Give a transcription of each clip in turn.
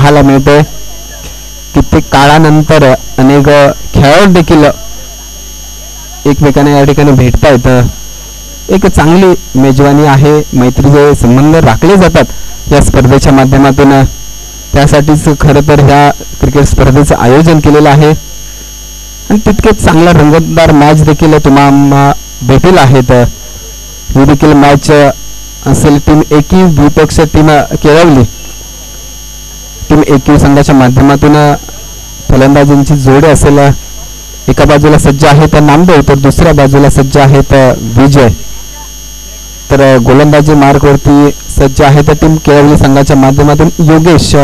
पाहायला मिळते. कित्येक काळानंतर अनेक खेळाडू देखील एकमेकांना या ठिकाणी भेटतायत. एक चांगली मेजवानी आहे. मैत्रीचे संबंध राखले जातात या स्पर्धेच्या माध्यमातून. त्यासाठीच खरं तर ह्या क्रिकेट स्पर्धेचं आयोजन केलेलं आहे आणि तितकेच चांगला रंगतदार मॅच देखील तुम्हाला भेटेल आहेत. ही देखील मॅच असेल टीम एकयू विपक्ष टीम केळवली. टीम एकयू संघाच्या माध्यमातून फलंदाजींची जोडी असेल. एका बाजूला सज्ज आहेत नामदेव तर दुसऱ्या बाजूला सज्ज आहेत विजय. तर गोलंदाजी मार्कवरती सज्ज आहेत टीम केळवली संघाच्या माध्यमातून योगेश.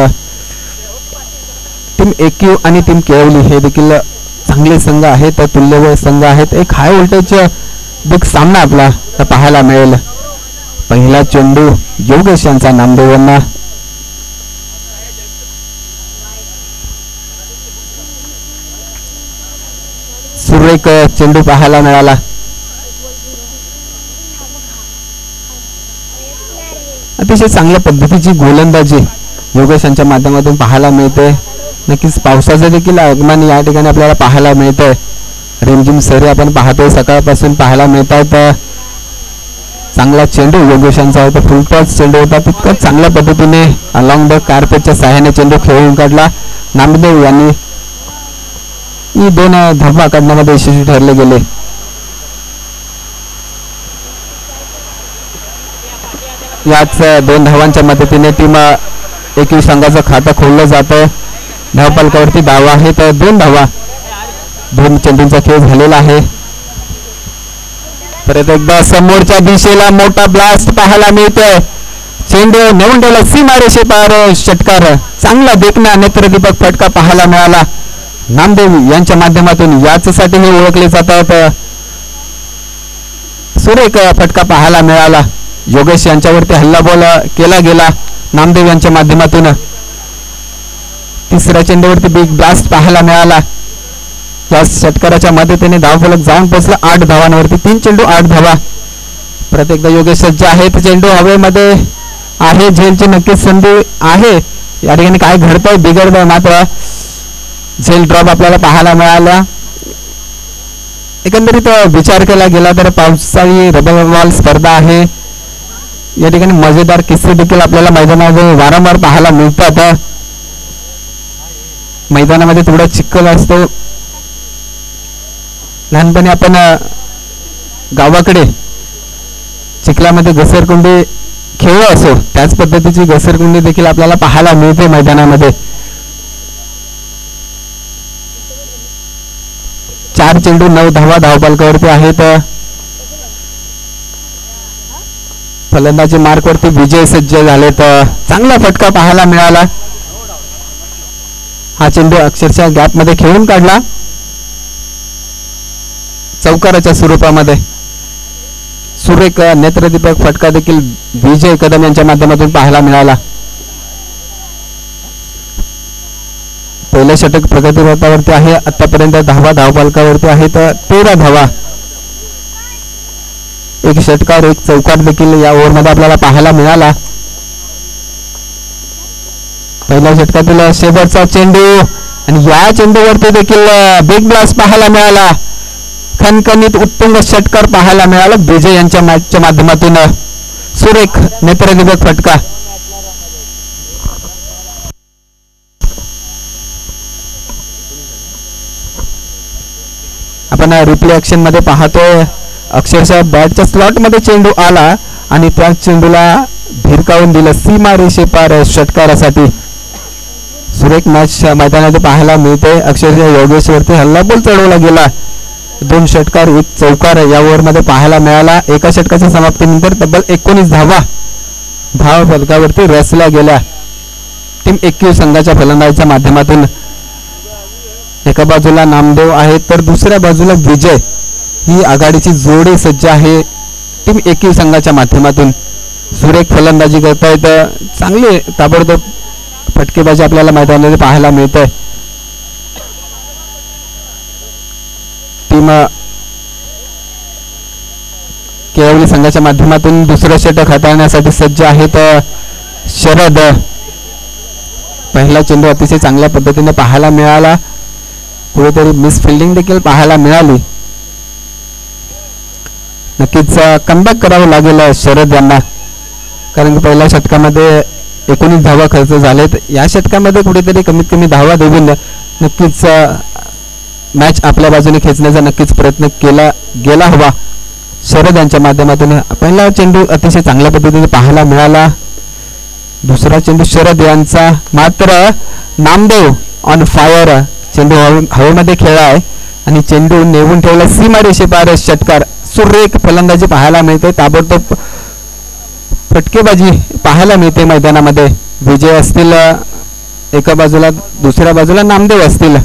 टीम एकयू आणि टीम केळवली हे देखील चांगले संघ आहेत, तुल्यबळ संघ आहेत. एक हाय व्होल्टेज बिग सामना आपला पाहायला मिळेल. पहिला चेंडू योगेश यांचा नामदेव यांना. सुरेख चेंडू पाहायला मिळाला. अतिशय चांगल्या पद्धतीची गोलंदाजी योगेश यांच्या माध्यमातून पाहायला मिळते. नक्कीच पावसाचं देखील आगमन या ठिकाणी आपल्याला पाहायला मिळतंय. रिमझिम सरी आपण पाहतोय सकाळपासून पाहायला मिळतात. चांगला चेंडू योगेश यांचा होता. फुलटॉस चेंडू होता. तितकंच चांगल्या पद्धतीने अलॉंग द कार्पेटच्या सहाय्याने चेंडू खेळून काढला नामदेव यांनी. ही 2 धावा काढण्यामध्ये यशस्वी ठरले गेले. याच 2 धावांच्या मदतीने टीम एकयू संघाचं खातं खोललं जातं. धावफलकावरती धावा आहेत 2 धावा. 2 चेंडूंचा खेळ झालेला आहे. परत एकदा समोरच्या दिशेला मोठा ब्लास्ट पाहायला मिळतोय. चेंडू नेऊन ठेवला सीमारेषे पार. षटकार चांगला देखणा नेत्रदीपक फटका पाहायला मिळाला नामदेव यांच्या माध्यमातून. याचसाठी हे ओळखले जातात. सुरेख फटका पाहायला मिळाला. योगेश यांच्यावरती हल्लाबोल केला गेला नामदेव यांच्या माध्यमातून. तिसऱ्या चेंडूवरती बिग ब्लास्ट पाहायला मिळाला. या षटकाराच्या मदतीने धावफलक जाऊन पोहोचला 8 धावांवरती. 3 चेंडू 8 धावा. प्रत्येकदा योगेश सज्ज आहेत. चेंडू हवेमध्ये आहे. झेलची नक्कीच संधी आहे. या ठिकाणी काय घडतंय बिघडतंय मात्र झेल ड्रॉप आपल्याला पाहायला मिळाला. एकंदरीत विचार केला गेला तर पावसाळी रबर बॉल स्पर्धा आहे. या ठिकाणी मजेदार किस्से देखील आपल्याला मैदानामध्ये वारंवार पाहायला मिळतात. मैदानामध्ये थोडा चिखल असतो. लहानपणी आपण गावाकडे चिखलामध्ये घसरकुंडी खेळलो असो त्याच पद्धतीची घसरकुंडी देखील आपल्याला पाहायला मिळते मैदानामध्ये. 4 चेंडू 9 धावा धावफलकावरती आहेत. फलंदाजी मार्कवरती विजय सज्ज झालेत. चांगला फटका पाहायला मिळाला. हा चेंडू अक्षरशः गॅप मध्ये खेळून काढला चौकाराच्या स्वरूपामध्ये. सुरेख नेत्रदीपक फटका देखील विजय कदम यांच्या माध्यमातून पाहायला मिळाला. पहिलं षटक प्रगतीपथावरती आहे. आतापर्यंत धावा धावफलकावरती आहेत 13 धावा. एक षटकार एक चौकार देखील या ओव्हरमध्ये आपल्याला पाहायला मिळाला. पहिल्या षटकातील शेवटचा चेंडू आणि या चेंडूवरती देखील बिग ब्लास्ट पाहायला मिळाला. खणखणीत उत्तुंग षटकार पाहायला मिळाला विजय यांच्या मॅचच्या माध्यमातून. सुरेख नेत्रदीपक फटका. आपण रिप्ले ऍक्शन मध्ये पाहतोय अक्षरशः बॅटच्या स्लॉट मध्ये चेंडू आला आणि त्या चेंडूला भिरकावून दिलं सीमारेषे पार षटकारासाठी. सुरेख मॅच मैदानामध्ये पाहायला मिळते. अक्षरशः योगेशवरती हल्लाबोल चढवला गेला. 2 षटकार 1 चौकार या ओव्हर मध्ये पाहायला मिळाला. एका षटकाच्या समाप्तीनंतर तब्बल 19 धावा धावफलकावरती रचल्या गेल्या टीम एकयू संघाच्या फलंदाजीच्या माध्यमातून. एका बाजूला नामदेव आहे तर दुसऱ्या बाजूला विजय ही आघाडीची जोडी सज्ज आहे टीम एकयू संघाच्या माध्यमातून. सुरेख फलंदाजी करतायत. चांगली ताबडतोब फटकेबाजी आपल्याला मैदानामध्ये पाहायला मिळते. टीम केळवली संघाच्या माध्यमातून दुसरं षटक हाताळण्यासाठी सज्ज आहेत शरद. पहिला चेंडू अतिशय चांगल्या पद्धतीने पाहायला मिळाला, कुठेतरी मिस फिल्डिंग देखील पाहायला मिळाली. नक्कीच कमबॅक करावं लागेल शरद यांना, कारण की पहिल्या षटकामध्ये 19 धावा खर्च झालेत. या षटकामध्ये कुठेतरी कमीत कमी धावा देऊन नक्कीच मॅच आपल्या बाजूने खेचण्याचा नक्कीच प्रयत्न केला गेला हवा शरद यांच्या माध्यमातून. पहिला चेंडू अतिशय चांगल्या पद्धतीने पाहायला मिळाला. दुसरा चेंडू शरद यांचा, मात्र नामदेव ऑन फायर. चेंडू हवेमध्ये खेळलाय आणि चेंडू नेऊन ठेवला सीमारेषेपार. षटकार, सुरेख फलंदाजी पाहायला मिळते, ताबडतोब फटकेबाजी पाहायला मिळते मैदानामध्ये. विजय असतील एका बाजूला, दुसऱ्या बाजूला नामदेव असतील.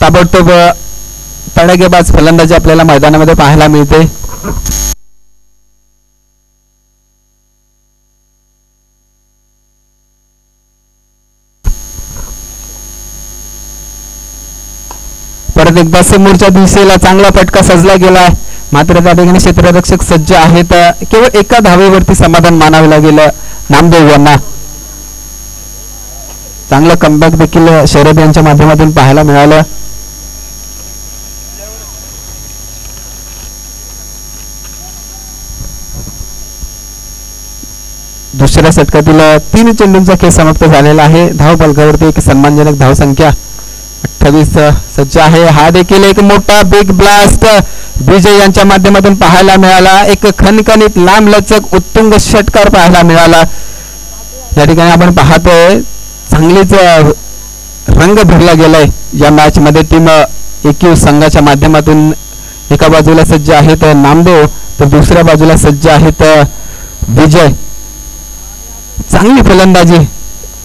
ताबडतोब तडाखेबाज फलंदाजी आपल्याला मैदानामध्ये पाहायला मिळते. परत एकदा समोरच्या दिशेला चांगला फटका सजला गेलाय, मात्र त्या ठिकाणी क्षेत्ररक्षक सज्ज आहेत. केवळ एका धावेवरती समाधान मानावे लागेल नामदेव यांना. चांगलं कमबॅक देखील शरद यांच्या माध्यमातून पाहायला मिळालं. दुसऱ्या षटकातील 3 चेंडूंचा खेळ समाप्त झालेला आहे. धाव फलकावरती एक सन्मानजनक धावसंख्या 28 सज्ज आहे. हा देखील एक मोठा बिग ब्लास्ट विजय यांच्या माध्यमातून पाहायला मिळाला. एक खणखणीत लांबलचक उत्तुंग षटकार पाहायला मिळाला. या ठिकाणी आपण पाहतोय चांगलीच रंग भरला गेलाय या मॅच मध्ये. टीम एकयू संघाच्या माध्यमातून एका बाजूला सज्ज आहेत नामदेव, तर दुसऱ्या बाजूला सज्ज आहेत विजय. चांगली फलंदाजी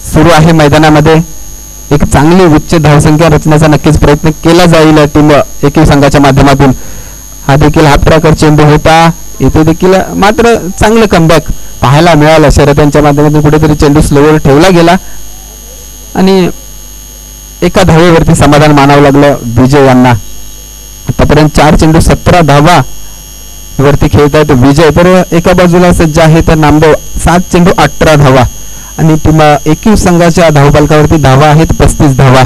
सुरू आहे मैदानामध्ये. एक चांगली उच्च धावसंख्या रचण्याचा नक्कीच प्रयत्न केला जाईल टीम एकयू संघाच्या माध्यमातून. हा देखील हाफ ट्रॅकर चेंडू होता इथे देखील, मात्र चांगलं कमबॅक पाहायला मिळालं शरद यांच्या माध्यमातून. कुठेतरी चेंडू स्लोवर ठेवला गेला आणि एका धावेवरती समाधान मानावं लागलं विजय यांना. आतापर्यंत 4 चेंडू 17 धावा वरती खेळत आहेत विजय, तर एका बाजूला सज्ज आहेत नामदेव. 7 चेंडू 18 धावा आणि टीम एकयू संघाच्या धावफलकावरती धावा आहेत 35 धावा.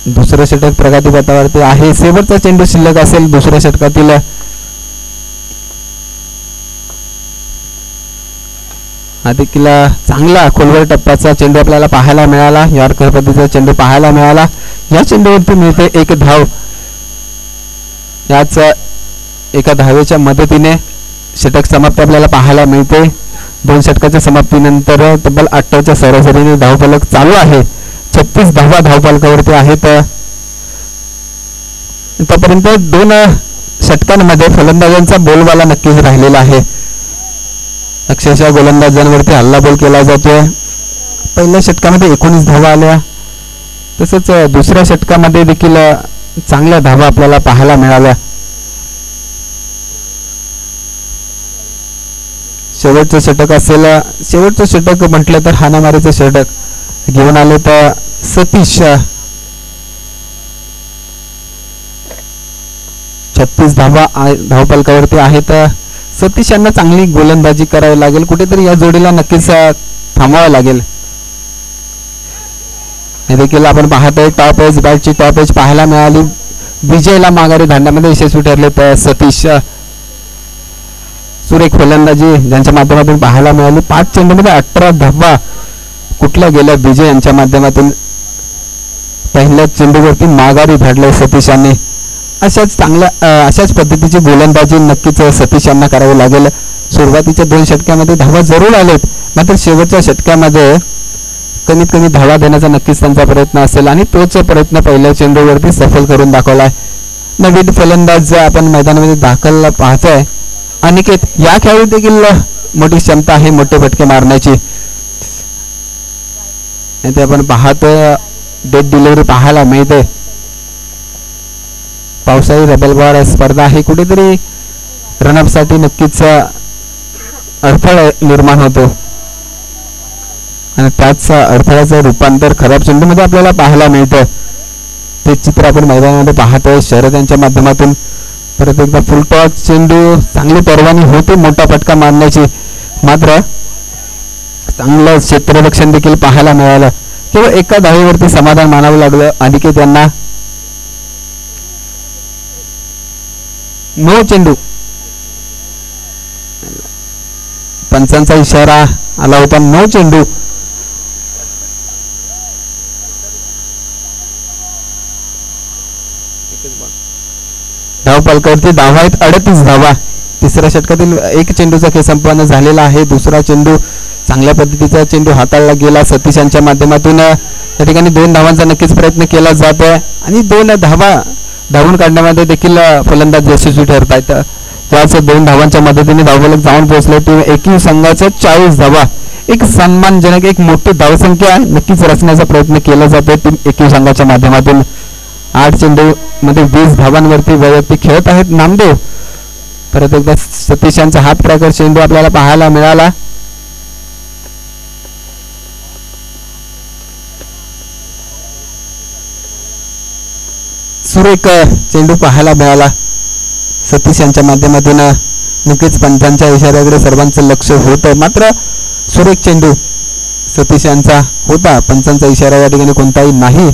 दुसरं षटक प्रगतीपथावरती आहे. शेवटचा चेंडू शिल्लक असेल दुसऱ्या षटकातील. हा देखील चांगला खोलवर टप्प्याचा चेंडू आपल्याला पाहायला मिळाला. यॉर्कर पद्धतीचा चेंडू पाहायला मिळाला. या चेंडूवरती मिळते 1 धाव. याच एका धावेच्या मदतीने षटक समाप्ती आपल्याला पाहायला मिळते. 2 षटकाच्या समाप्तीनंतर तब्बल 8च्या सरासरीने धावफलक चालू आहे. 36 धावा धावफलकावरती आहेत. आतापर्यंत 2 षटकांमध्ये फलंदाजांचा बोलबाला नक्कीच राहिलेला आहे. अक्षरशः गोलंदाजांवरती हल्लाबोल केला जातोय. पहिल्या षटकामध्ये 19 धावा आल्या, तसंच दुसऱ्या षटकामध्ये देखील चांगल्या धावा आपल्याला पाहायला मिळाल्या. शेवटचं षटक असेल, शेवटचं षटक म्हटलं तर हाणामारीचं षटक घेऊन आले तर सतीश. 36 धावा धावफलकावरती आहेत. सतीश यांना चांगली गोलंदाजी करावी लागेल. कुठेतरी या जोडीला नक्कीच थांबवावं लागेल. हे देखील आपण पाहतोय टॉप एज बॅटची टॉप एज पाहायला मिळाली. विजयला माघारी धाडण्यामध्ये यशस्वी ठरले तर सतीश. सुरेख फलंदाजी ज्यांच्या माध्यमातून पाहायला मिळाली. 5 चेंडूमध्ये 18 धावा कुठल्या गेल्या विजय यांच्या माध्यमातून. पहिल्या चेंडूवरती माघारी धाडले सतीश यांनी. अशाच पद्धतीची गोलंदाजी नक्कीच सतीश यांना करावी लागेल. सुरुवातीच्या 2 षटकामध्ये धावा जरूर आलेत, मात्र शेवटच्या षटकामध्ये कमीत कमी धावा देण्याचा नक्कीच त्यांचा प्रयत्न असेल आणि तोच प्रयत्न पहिल्या चेंडूवरती सफल करून दाखवलाय. नवीन फलंदाज आपण मैदानामध्ये दाखल पाहतोय अनिकेत. या खेळाडू देखील मोठी क्षमता आहे मोठे फटके मारण्याची. ते आपण पाहतोय डेथ डिलिव्हरी पाहायला मिळते. पावसाळी रबल बॉल स्पर्धा आहे, कुठेतरी रनअप साठी नक्कीच अडथळा निर्माण होतो आणि त्याच अडथळ्याचं रूपांतर खराब चेंडूमध्ये आपल्याला पाहायला मिळतं. ते चित्र आपण मैदानामध्ये पाहतोय. शरद यांच्या माध्यमातून परत एकदा फुलटॉस चेंडू, चांगली परवानगी होती मोठा फटका मारण्याची, मात्र चांगलं क्षेत्ररक्षण देखील पाहायला मिळालं. केवळ एका धावेवरती समाधान मानावं लागलं अनिकेत यांना. नो चेंडू, पंचांचा इशारा आला होता, नो चेंडू. धावफलकावरती धावा आहेत 38 धावा. तिसऱ्या षटकातील एक चेंडूचा खेळ संपन्न झालेला आहे. दुसरा चेंडू, चांगल्या पद्धतीचा चेंडू हाताळला गेला सतीश यांच्या माध्यमातून. या ठिकाणी 2 धावांचा नक्कीच प्रयत्न केला जात आहे आणि 2 धावा धावून काढण्यामध्ये देखील फलंदाज यशस्वी ठरत आहेत. त्याच 2 धावांच्या मदतीने धावफलक जाऊन पोहोचले. टीम एकूण संघाच्या 40 धावा, एक सन्मानजनक एक मोठी धावसंख्या नक्कीच रचण्याचा प्रयत्न केला जातोय टीम एकूण संघाच्या माध्यमातून. 8 चेंडू मध्ये 20 धावांवरती वैयक्तिक खेळत आहेत नामदेव. परत एकदा सतीश यांचा हात ट्रॅकर चेंडू आपल्याला पाहायला मिळाला. सुरेख चेंडू पाहायला मिळाला सतीश यांच्या माध्यमातून. नक्कीच पंचांच्या इशाऱ्याकडे सर्वांचं लक्ष होतं, मात्र सुरेख चेंडू सतीश यांचा होता. पंचांचा इशारा या ठिकाणी कोणताही नाही.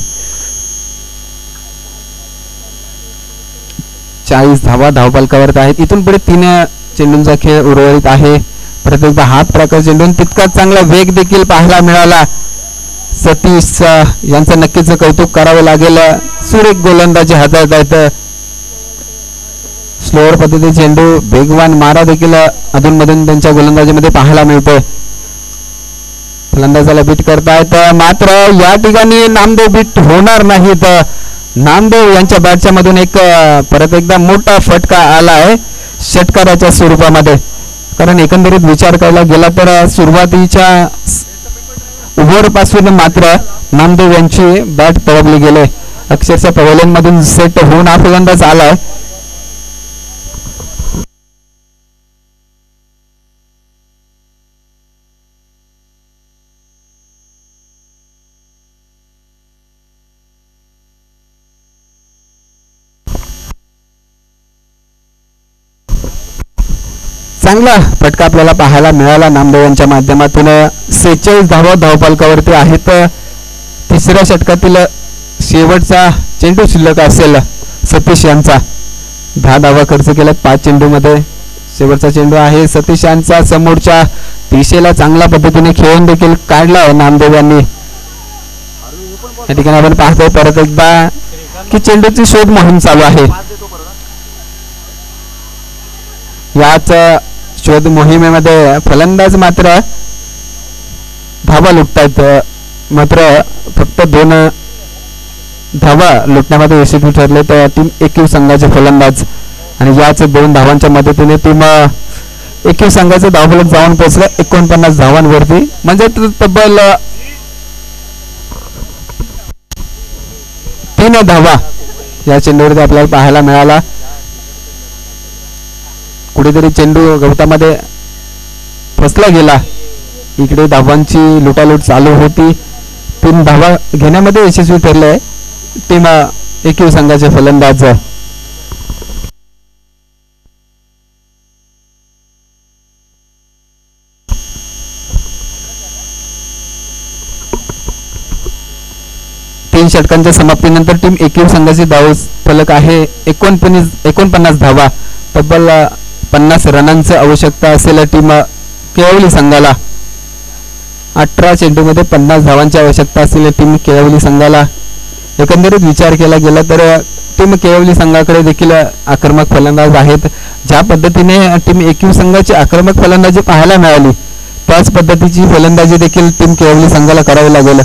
40 धावा धावफलकावर आहेत. इथून पुढे 3 चेंडूंचा खेळ उर्वरित आहे. परत एकदा हात ट्रॅकर चेंडून तितकाच चांगला वेग देखील पाहायला मिळाला. सतीश यांचं नक्कीच कौतुक करावं लागेल. सुरेख गोलंदाजी हाताळत आहेत. स्लोअर पद्धती चेंडू, वेगवान मारा देखील अधूनमधून त्यांच्या गोलंदाजीमध्ये पाहायला मिळतोय. फलंदाजाला बीट करतायत, मात्र या ठिकाणी नामदेव बीट होणार नाहीत. नामदेव यांच्या बॅटच्या मधून एक परत एकदा मोठा फटका आला आहे षटकाराच्या स्वरूपामध्ये. कारण एकंदरीत विचार करायला गेला तर सुरुवातीच्या ओव्हर पासून मात्र नामदेव यांची बॅट पळवली गेले. अक्षरशः पवेलियन मधून सेट होऊन हा फलंदाज आलाय. चांगला फटका आपल्याला पाहायला मिळाला नामदेव यांच्या माध्यमातून. 46 धावा धावफलकावरती आहेत. तिसऱ्या षटकातील शेवटचा चेंडू शिल्लक असेल सतीश यांचा. 10 धावा खर्च केल्यात 5 चेंडू मध्ये. शेवटचा चेंडू आहे सतीश यांचा. समोरच्या दिशेला चांगल्या पद्धतीने खेळून देखील काढला आहे नामदेव यांनी. या ठिकाणी आपण पाहतोय परत एकदा की चेंडूची शोध मोहीम चालू आहे. याच शोध मोहिमेमध्ये फलंदाज मात्र धावा लुटतायत, मात्र फक्त 2 धावा लुटण्यामध्ये यशस्वी ठरले तर टीम एकूण संघाचे फलंदाज. आणि याच 2 धावांच्या मदतीने टीम एकूण संघाचे धावफलक जाऊन पोहोचलं 49 धावांवरती. म्हणजे तब्बल 3 धावा या चेंडूवरती आपल्याला पाहायला मिळाला. कुठेतरी चेंडू गवतामध्ये फसला गेला. इकडे धावांची लुटालूट चालू होती. 3 धावा घेण्यामध्ये यशस्वी ठरले टीम एकूण संघाचे फलंदाज. तीन षटकांच्या समाप्तीनंतर टीम एकूण संघाची धाव फलक आहे 49 धावा. तब्बल 50 रनांची आवश्यकता असेल टीम केळवली संघाला. 18 चेंडूमध्ये 50 धावांची आवश्यकता असेल टीम केळवली संघाला. एकंदरीत विचार केला गेला तर टीम केळवली संघाकडे देखील आक्रमक फलंदाज आहेत. ज्या पद्धतीने टीम एकूण संघाची आक्रमक फलंदाजी पाहायला मिळाली त्याच पद्धतीची फलंदाजी देखील टीम केळवली संघाला करावी लागेल.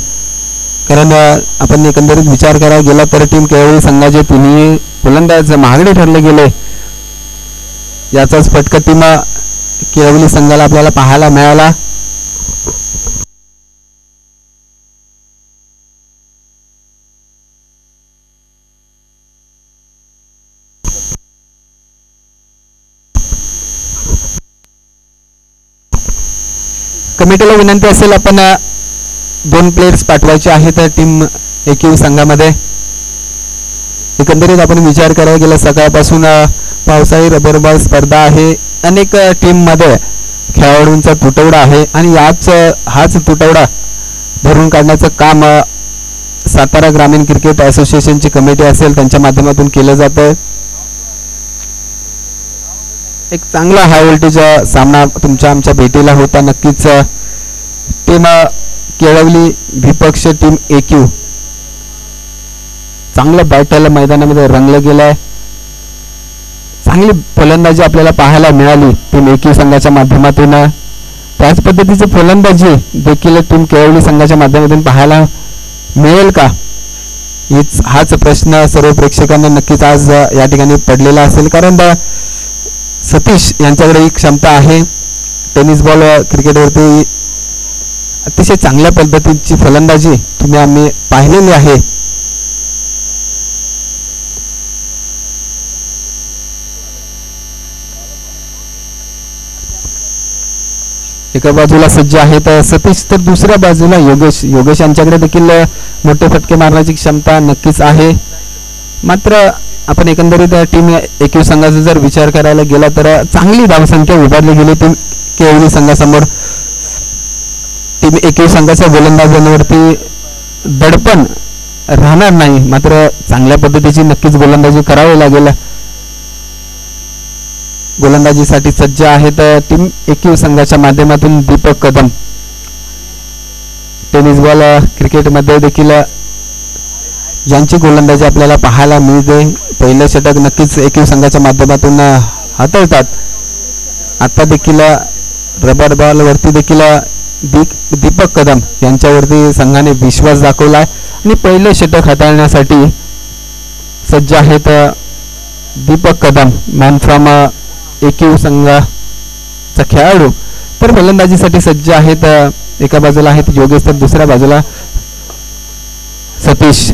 कारण आपण एकंदरीत विचार करायला गेला तर टीम केळवली संघाचे 3 फलंदाज महागडे ठरले गेले. याचाच फटका टीम केळवली संघाला आपल्याला पाहायला मिळाला. कमिटीला विनंती असेल आपण 2 प्लेयर्स पाठवायचे आहेत टीम एकूण संघामध्ये. एकंदरीत आपण विचार करायला गेला सकाळपासून पावसाळी रबर बॉल स्पर्धा आहे. अनेक टीम मध्ये खेळाडूंचा तुटवडा आहे आणि हाच तुटवडा भरून काढण्याचं काम सातारा ग्रामीण क्रिकेट असोसिएशनची कमिटी असेल त्यांच्या माध्यमातून केलं जातं. एक चांगला हाय व्होल्टेज सामना तुमच्या आमच्या भेटीला होता. नक्कीच टीम केळवली विपक्ष टीम AQ चांगलं बॅटल मैदानामध्ये रंगलं गेलंय. चांगली फलंदाजी आपल्याला पाहायला मिळाली टीम AQ संघाच्या माध्यमातून. त्याच पद्धतीची फलंदाजी देखील टीम केळवली संघाच्या माध्यमातून पाहायला मिळेल का हाच प्रश्न सर्व प्रेक्षकांना नक्कीच आज या ठिकाणी पडलेला असेल. कारण सतीश यांच्याकडे ही क्षमता आहे. टेनिस बॉल क्रिकेटवरती अतिशय चांगल्या पद्धतीची फलंदाजी आम्ही पाहिलेली आहे. एका बाजूला सज्ज आहेत सतीश तर दुसऱ्या बाजूला योगेश यांच्याकडे देखील मोठे फटके मारण्याची क्षमता नक्कीच आहे. मात्र आपण एकंदरीत टीम AQ संघाचा जर विचार करायला गेला तर चांगली धावसंख्या उभारली गेली टीम केळवली संघासमोर. टीम AQ संघाच्या गोलंदाजांवरती दडपण राहणार नाही. मात्र चांगल्या पद्धतीची नक्कीच गोलंदाजी करावी लागेल. गोलंदाजीसाठी सज्ज आहेत टीम AQ संघाच्या माध्यमातून दीपक कदम. टेनिस बॉल क्रिकेटमध्ये देखील यांची गोलंदाजी आपल्याला पाहायला मिळते. पहिलं षटक नक्कीच AQ संघाच्या माध्यमातून हाताळतात. आता देखील रबर बॉल वरती देखील दीपक कदम यांच्यावरती संघाने विश्वास दाखवला आणि पहिलं षटक हाताळण्यासाठी सज्ज आहेत Deepak Kadam man from AQ संघाचा खेळाडू. तर फलंदाजीसाठी सज्ज आहेत. एका बाजूला आहेत योगेश तर दुसऱ्या बाजूला सतीश.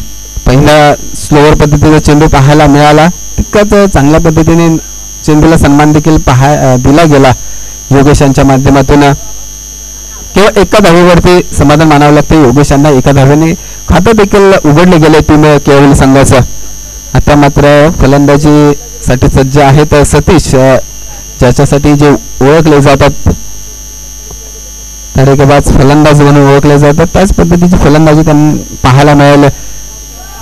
पहिला स्लोअर पद्धतीचा चेंडू पाहायला मिळाला. तितकाच चांगल्या पद्धतीने चेंडूला सन्मान देखील दिला गेला योगेश यांच्या माध्यमातून. केवळ एका धावेवरती समाधान मानावं लागते योगेश यांना. एका धावेने खातं देखील उघडले गेले टीम केळवली संघाचं. आता मात्र फलंदाजीसाठी सज्ज आहेत सतीश ज्याच्यासाठी जे ओळखले जातात तडेकबाज फलंदाज म्हणून ओळखले जातात त्याच पद्धतीची फलंदाजी त्यांना पाहायला मिळाली.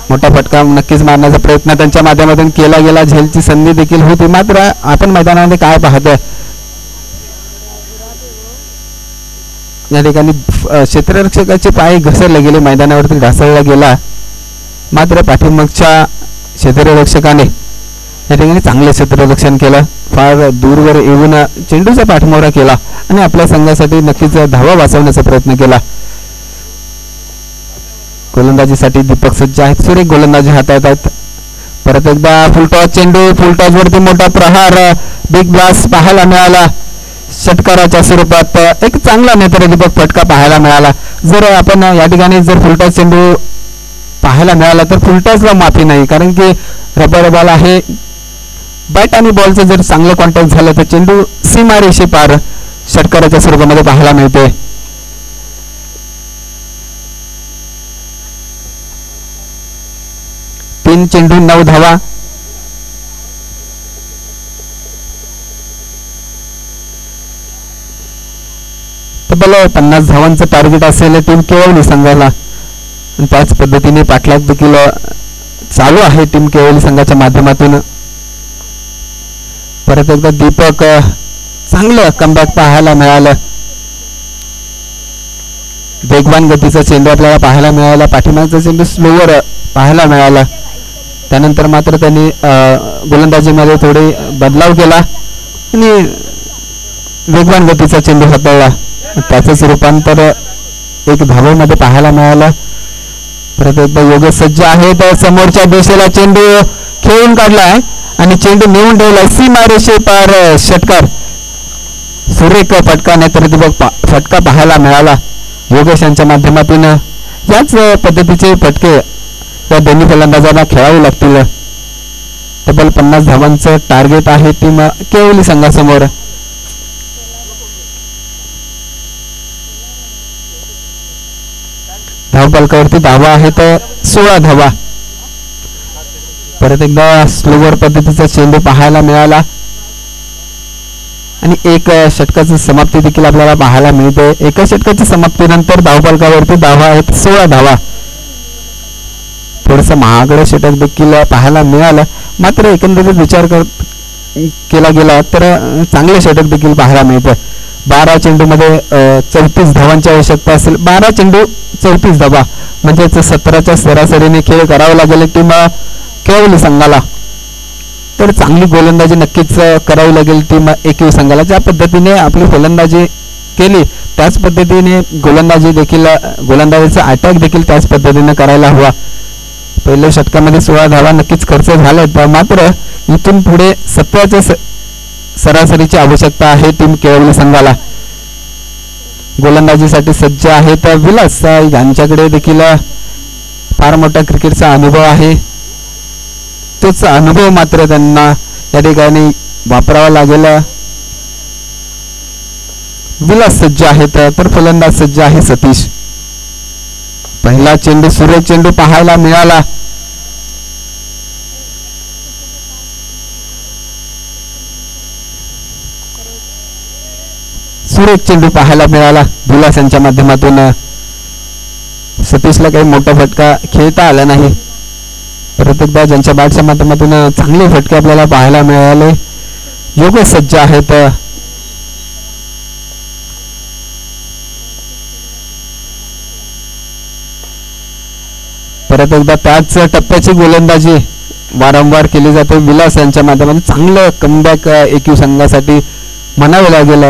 मोठा फटका नक्कीच मारण्याचा प्रयत्न त्यांच्या माध्यमातून केला गेला. झेलची संधी देखील होती. मात्र आपण मैदानामध्ये काय पाहतोय या ठिकाणी क्षेत्ररक्षकाचे पाय घसरले गेले. मैदानावरती ढासळला गेला. मात्र पाठीमागच्या क्षेत्ररक्षकाने या ठिकाणी चांगले क्षेत्ररक्षण केलं. फार दूरवर येऊन चेंडूचा पाठमोरा केला आणि आपल्या संघासाठी नक्कीच धावा वाचवण्याचा प्रयत्न केला. गोलंदाजीसाठी दीपक सज्ज आहेत. सुरेख गोलंदाजी हाताळतात. परत एकदा फुलटॉस चेंडू. फुलटॉस वरती मोठा प्रहार बिग ब्लास्ट पाहायला मिळाला. षटकाराच्या स्वरूपात एक चांगला नेत्रदीपक फटका पाहायला मिळाला. जर आपण या ठिकाणी जर फुलटॉस चेंडू पाहायला मिळाला तर फुलटॉसला माफी नाही. कारण की रबर बॉल आहे. बॅट आणि बॉलचं जर चांगलं कॉन्टॅक्ट झालं तर चेंडू सीमारेषे पार षटकाराच्या स्वरूपामध्ये पाहायला मिळते. तीन चेंडू 9 धावा. तब्बल 50 धावांचं टार्गेट असेल टीम केळवली संघाला. त्याच पद्धतीने पाठलाग देखील चालू आहे टीम केळवली संघाच्या माध्यमातून. परत एकदा दीपक चांगलं कमबॅक पाहायला मिळालं. वेगवान गतीचा चेंडू आपल्याला पाहायला मिळाला. पाठीमागचा चेंडू स्लोवर पाहायला मिळाला. त्यानंतर मात्र त्यांनी गोलंदाजीमध्ये थोडे बदलाव केला आणि वेगवान गतीचा चेंडू हाताळला. त्याचंच रूपांतर एक धावेमध्ये पाहायला मिळालं. परत एकदा योगेश सज्ज आहेत. समोरच्या दिशेला चेंडू खेळून काढलाय आणि चेंडू नेऊन ठेवलाय सीमारेषे पार षटकार. सुरेख फटका नेत्रदीपक फटका पाहायला मिळाला योगेश यांच्या माध्यमातून. याच पद्धतीचे फटके या दोन्ही फलंदाजांना खेळावे लागतील. तब्बल 50 धावांचं टार्गेट आहे टीम केळवली संघासमोर. धावफलकावरती धावा आहेत 16 धावा. परत एकदा स्लोवर पद्धतीचा चेंडू पाहायला मिळाला आणि एक षटकाची समाप्ती देखील आपल्याला पाहायला मिळते. एका षटकाच्या समाप्तीनंतर धावफलकावरती धावा आहेत 16 धावा. थोडस महागडं षटक देखील पाहायला मिळालं, मात्र एकंदरीत विचार केला गेला तर चांगले षटक देखील पाहायला मिळतं. 12 चेंडूमध्ये 34 धावांची आवश्यकता असेल. 12 चेंडू 34 धावा म्हणजेच 17च्या सरासरीने खेळ करावा लागेल टीम केवली संघाला. तर चांगली गोलंदाजी नक्कीच करावी लागेल टीम एकयू संघाला. ज्या पद्धतीने आपली फलंदाजी केली त्याच पद्धतीने गोलंदाजीचा अटॅक देखील त्याच पद्धतीने करायला हवा. पहिल्या षटकामध्ये 16 धावा नक्कीच खर्च झाल्यात, मात्र इथून पुढे 17च्या सरासरीची आवश्यकता आहे टीम केवली संघाला. गोलंदाजीसाठी सज्ज आहेत विलास. यांच्याकडे देखील फार मोठा क्रिकेटचा अनुभव आहे. तोच अनुभव मात्र त्यांना या ठिकाणी वापरावा लागेल. विलास सज्ज आहेत तर फलंदाज सज्ज आहे सतीश. पहिला चेंडू सुरेख चेंडू पाहायला मिळाला. सुरेख चेंडू पाहायला मिळाला विलास यांच्या माध्यमातून. सतीशला काही मोठा फटका खेळता आला नाही. परत एकदा ज्यांच्या बॅटच्या माध्यमातून चांगले फटके आपल्याला पाहायला मिळाले. योगेश सज्ज आहेत. परत एकदा त्याच टप्प्याची गोलंदाजी वारंवार केली जाते विलास यांच्या माध्यमातून. चांगलं कमबॅक एकयू संघासाठी म्हणावे लागेल.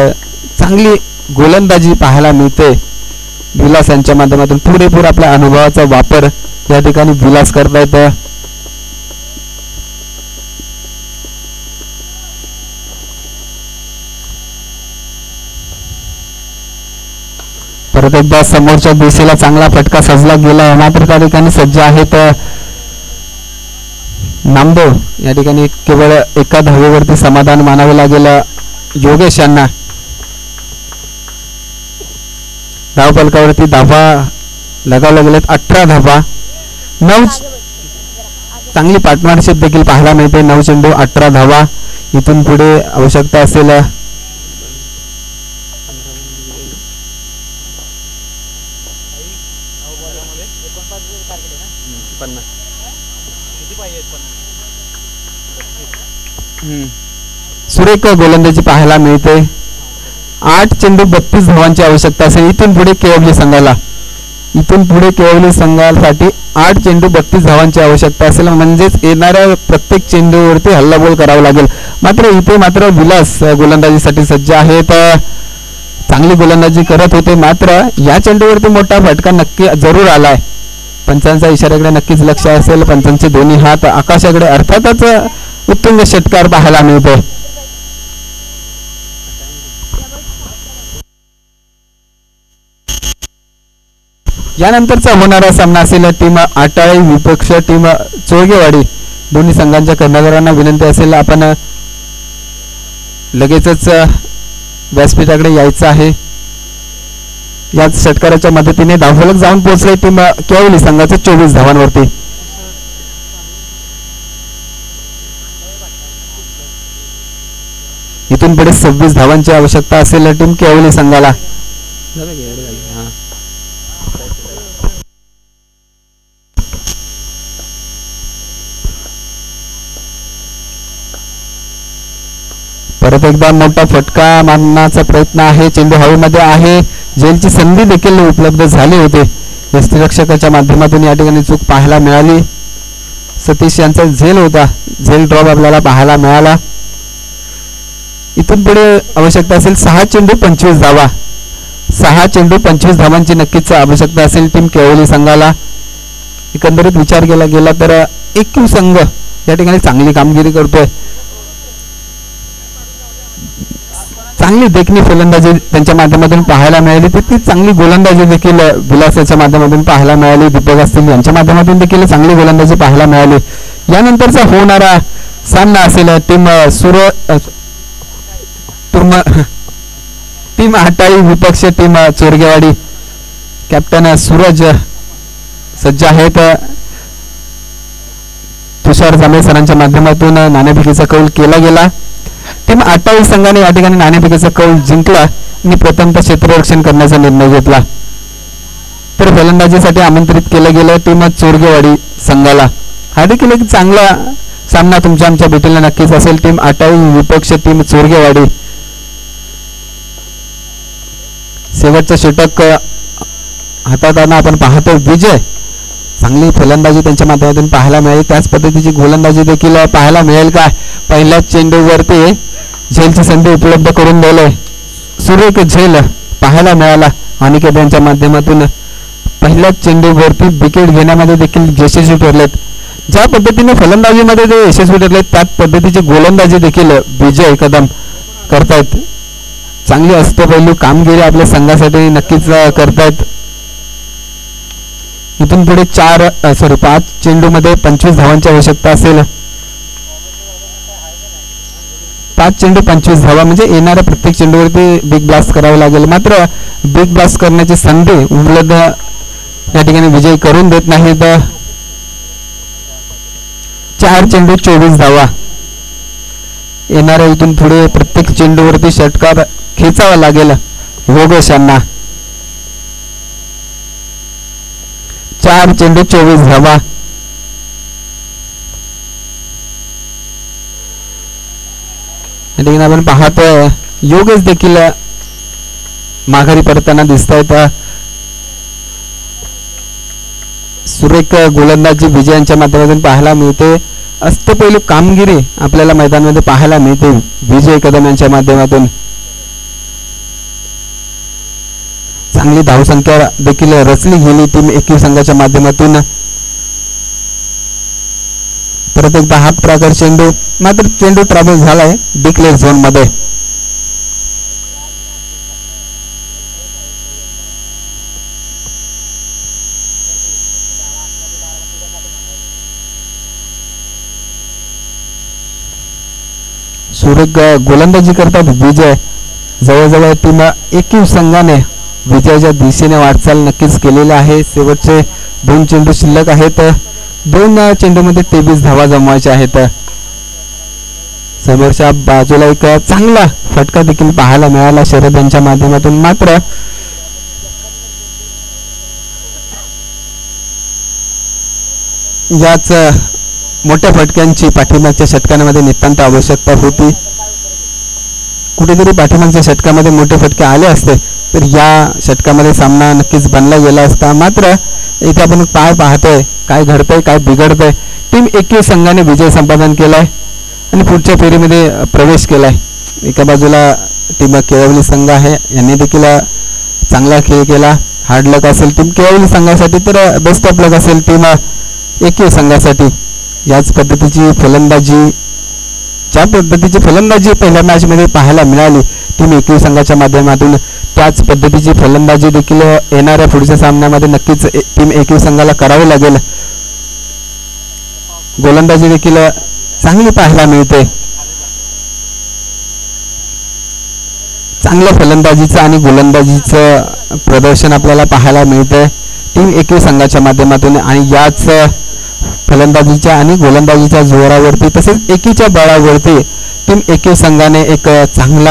चांगली गोलंदाजी पाहायला मिळते विलास यांच्या माध्यमातून. पुरेपूर आपल्या अनुभवाचा वापर या ठिकाणी विलास करतायत. परत एकदा समोरच्या दिशेला चांगला फटका सजला गेला, मात्र त्या ठिकाणी सज्ज आहेत नामदेव. या ठिकाणी केवळ एका धावेवरती समाधान मानावे लागेल योगेश यांना. धावफलकावरती धावा लगावल्या गेल्यात 18 धावा. 9 चांगली पार्टनरशिप देखील पाहायला मिळते. 9 चेंडू 18 धावा. इथून पुढे आवश्यकता असेल सुरेख गोलंदाजी पाहायला मिळते. 8 चेंडू 32 धावांची आवश्यकता असेल इथून पुढे केवली संघाला. इथून पुढे केवली संघासाठी 8 चेंडू 32 धावांची आवश्यकता असेल, म्हणजेच येणाऱ्या प्रत्येक चेंडूवरती हल्लाबोल करावा लागेल. मात्र इथे मात्र विलास गोलंदाजीसाठी सज्ज आहेत. चांगली गोलंदाजी करत होते, मात्र या चेंडूवरती मोठा फटका नक्की जरूर आलाय. पंचांचा इशाऱ्याकडे नक्कीच लक्ष असेल. पंचांचे दोन्ही हात आकाशाकडे, अर्थातच उत्तुंग षटकार पाहायला मिळतो. यानंतरचा होणारा सामना असेल टीम आटाळी विपक्ष टीम चोळगेवाडी. दोन्ही संघांच्या कर्णधारांना विनंती असेल आपण लगेचच व्यासपीठाकडे यायचं आहे. याच षटकाराच्या मदतीने धावफलक जाऊन पोहोचले टीम केवली संघाच्या 24 धावांवरती. इथून पुढे 26 धावांची आवश्यकता असेल टीम केवली संघाला. परत एकदा मोठा फटका मारण्याचा प्रयत्न आहे. चेंडू हवेमध्ये आहे. झेलची संधी देखील उपलब्ध झाली होती. यष्टिरक्षकाच्या माध्यमातून या ठिकाणी चूक पाहायला मिळाली. सतीश यांचा झेल होता. झेल ड्रॉप आपल्याला पाहायला मिळाला. इथून पुढे आवश्यकता असेल 6 चेंडू 25 धावा. 6 चेंडू 25 धावांची नक्कीच आवश्यकता असेल टीम केवली संघाला. एकंदरीत विचार केला गेला तर एकयू संघ या ठिकाणी चांगली कामगिरी करतोय. चांगली देखणी फलंदाजी त्यांच्या माध्यमातून पाहायला मिळाली. तितकीच चांगली गोलंदाजी देखील विलासाच्या माध्यमातून पाहायला मिळाली. दीपक असतील यांच्या माध्यमातून देखील चांगली गोलंदाजी पाहायला मिळाली. यानंतरचा होणारा सामना असेल टीम आटाळी विपक्ष टीम चोरगेवाडी. कॅप्टन सूरज सज्ज आहेत. तुषार जांभळे सरांच्या माध्यमातून नाणेफेकीचा कौल केला गेला. टीम 28 संघाने या ठिकाणी नाणेफेकीचा कौल जिंकला आणि प्रथमतः क्षेत्ररक्षण करण्याचा निर्णय घेतला. तर फलंदाजीसाठी आमंत्रित केलं गेलं टीम चोरगेवाडी संघाला. हा देखील एक चांगला सामना तुमच्या आमच्या भेटीला नक्कीच असेल. टीम 28 विपक्ष टीम चोरगेवाडी. शेवटचा षटक हाताळताना आपण पाहतो विजय. चांगली फलंदाजी त्यांच्या माध्यमातून पाहायला मिळेल. त्याच पद्धतीची गोलंदाजी देखील पाहायला मिळेल का. पहिल्याच चेंडूवरती झेलची संधी उपलब्ध करून दिले. सुरेख झेल पाहायला मिळाला. अनिकेत यांच्या माध्यमातून पहिल्याच चेंडूवरती विकेट घेण्यामध्ये देखील यशस्वी ठरलेत. ज्या पद्धतीने फलंदाजीमध्ये ते यशस्वी ठरलेत त्याच पद्धतीची गोलंदाजी देखील विजय कदम करतायत. चांगली अष्टपैलू कामगिरी आपल्या संघासाठी नक्कीच करतायत. इथून पुढे 5 चेंडूमध्ये 25 धावांची आवश्यकता असेल. 5 चेंडू 25 धावा म्हणजे येणाऱ्या प्रत्येक चेंडूवरती बिग ब्लास्ट करावं लागेल. मात्र बिग ब्लास्ट करण्याची संधी उपलब्ध या ठिकाणी विजय करून देत नाहीत. 4 चेंडू 24 धावा. येणाऱ्या इथून पुढे प्रत्येक चेंडूवरती षटकार खेचावा लागेल योगेश यांना. 4 चेंडू 24 धावा. या ठिकाणी आपण पाहतोय योगेश देखील माघारी पडताना दिसत आहेत. सुरेख गोलंदाजी विजयांच्या माध्यमातून पाहायला मिळते. अष्टपैलू कामगिरी आपल्याला मैदानामध्ये पाहायला मिळते विजय कदम यांच्या माध्यमातून. चांगली धावसंख्या देखील रचली गेली टीम 21 संघाच्या माध्यमातून. परत एकदा हाफ ट्रॅकर चेंडू. मात्र चेंडू ट्रॅव्हल झालाय डिक्लेअर झोन मध्ये. सुरेख गोलंदाजी करतात विजय. जवळजवळ टीम 21 संघाने विजयाच्या दिशेने वाटचाल नक्कीच केलेली आहे. शेवटचे 2 चेंडू शिल्लक आहेत. 2 चेंडूमध्ये 23 धावा जमवायच्या आहेत. समोरच्या बाजूला एक चांगला फटका देखील पाहायला मिळाला शरद यांच्या माध्यमातून. मात्र याच मोठ्या फटक्यांची पाठीमागच्या षटकांमध्ये नितांत आवश्यकता होती. कुठेतरी पाठीमागच्या षटकामध्ये मोठे फटके आले असते तर या षटकामध्ये सामना नक्कीच बनला गेला असता. मात्र इथे आपण काय पाहतोय, काय घडतंय, काय बिघडतंय. टीम 21 संघाने विजय संपादन केलाय आणि पुढच्या फेरीमध्ये प्रवेश केलाय. एका बाजूला टीम केळवली संघ आहे. यांनी देखील चांगला खेळ केला. हार्ड लक असेल टीम केळवली संघासाठी तर बेस्ट ऑफ लक असेल टीम 21 संघासाठी. याच पद्धतीची फलंदाजी ज्या पद्धतीची फलंदाजी पहिल्या मॅच मध्ये पाहायला मिळाली टीम 21 संघाच्या माध्यमातून त्याच पद्धतीची फलंदाजी देखील येणाऱ्या पुढच्या सामन्यामध्ये नक्कीच टीम 21 संघाला करावी लागेल. गोलंदाजी देखील चांगली पाहायला मिळते. चांगल्या फलंदाजीचं आणि गोलंदाजीचं प्रदर्शन आपल्याला पाहायला मिळतंय टीम 21 संघाच्या माध्यमातून. आणि याच फलंदाजीच्या आणि गोलंदाजीच्या जोरावरती तसेच एकीच्या बळावरती टीम 21 संघाने एक चांगला